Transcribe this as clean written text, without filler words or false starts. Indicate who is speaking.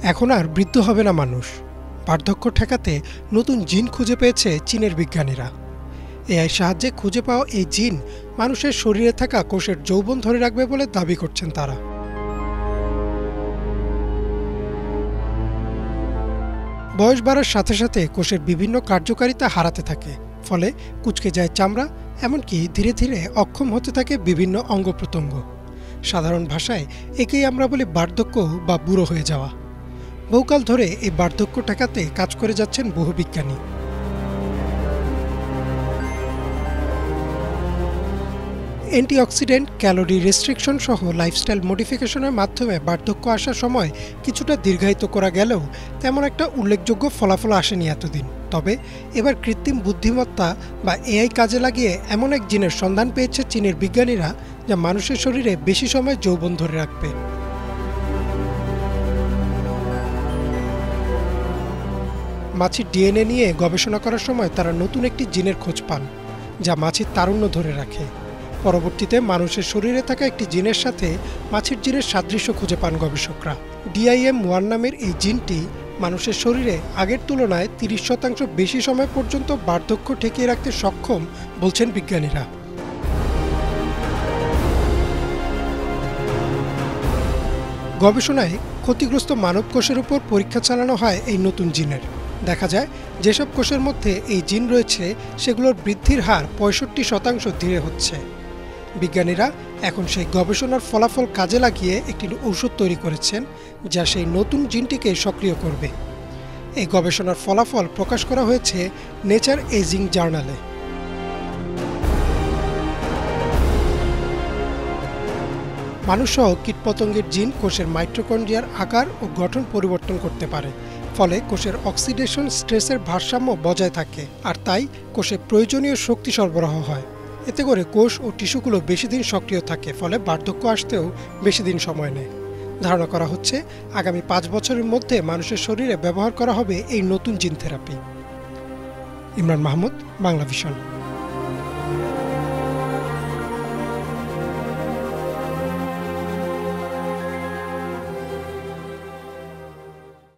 Speaker 1: এখন আর বৃদ্ধ হবে না মানুষ। বার্ধক্য ঠেকাতে নতুন জিন খুঁজে পেয়েছে চীনের বিজ্ঞানীরা। এআই সাহায্যে খুঁজে পাওয়া এই জিন মানুষের শরীরে থাকা কোষের যৌবন ধরে রাখবে বলে দাবি করছেন তারা। বয়স বাড়ার সাথে সাথে কোষের বিভিন্ন কার্যকারিতা হারাতে থাকে, ফলে কুঁচকে যায় চামড়া, এমনকি ধীরে ধীরে অক্ষম হতে থাকে বিভিন্ন অঙ্গ প্রত্যঙ্গ। সাধারণ ভাষায় একেই আমরা বলি বার্ধক্য বা বুড়ো হয়ে যাওয়া। বহুকাল ধরে এই বার্ধক্য ঠেকাতে কাজ করে যাচ্ছেন বহু বিজ্ঞানী। অ্যান্টিঅক্সিডেন্ট, ক্যালোরি রেস্ট্রিকশন সহ লাইফস্টাইল মডিফিকেশনের মাধ্যমে বার্ধক্য আসার সময় কিছুটা দীর্ঘায়িত করা গেলেও তেমন একটা উল্লেখযোগ্য ফলাফল আসেনি এতদিন। তবে এবার কৃত্রিম বুদ্ধিমত্তা বা এআই কাজে লাগিয়ে এমন এক জিনের সন্ধান পেয়েছে চীনের বিজ্ঞানীরা, যা মানুষের শরীরে বেশি সময় যৌবন ধরে রাখবে। মাছির ডিএনএ নিয়ে গবেষণা করার সময় তারা নতুন একটি জিনের খোঁজ পান, যা মাছির তারুণ্য ধরে রাখে। পরবর্তীতে মানুষের শরীরে থাকা একটি জিনের সাথে মাছির জিনের সাদৃশ্য খুঁজে পান গবেষকরা। DIM1 নামের এই জিনটি মানুষের শরীরে আগের তুলনায় 30% বেশি সময় পর্যন্ত বার্ধক্য ঠেকিয়ে রাখতে সক্ষম বলছেন বিজ্ঞানীরা। গবেষণায় ক্ষতিগ্রস্ত মানব কোষের উপর পরীক্ষা চালানো হয় এই নতুন জিনের। দেখা যায় যেসব কোষের মধ্যে এই জিন রয়েছে সেগুলোর বৃদ্ধির হার 65% ধীরে হচ্ছে। বিজ্ঞানীরা এখন সেই গবেষণার ফলাফল কাজে লাগিয়ে একটি ঔষধ তৈরি করেছেন, যা সেই নতুন জিনটিকে সক্রিয় করবে। এই গবেষণার ফলাফল প্রকাশ করা হয়েছে নেচার এজিং জার্নালে। মানুষসহ কীটপতঙ্গের জিন কোষের মাইটোকন্ড্রিয়ার আকার ও গঠন পরিবর্তন করতে পারে, ফলে কোষের অক্সিডেশন স্ট্রেসের ভারসাম্য বজায় থাকে, আর তাই কোষে প্রয়োজনীয় শক্তি সরবরাহ হয়। এতে করে কোষ ও টিস্যুগুলো বেশি দিন সক্রিয় থাকে, ফলে বার্ধক্য আসতেও বেশি দিন সময় নেয়। ধারণা করা হচ্ছে আগামী 5 বছরের মধ্যে মানুষের শরীরে ব্যবহার করা হবে এই নতুন gene therapy. Imran Mahmud, Bangla vision.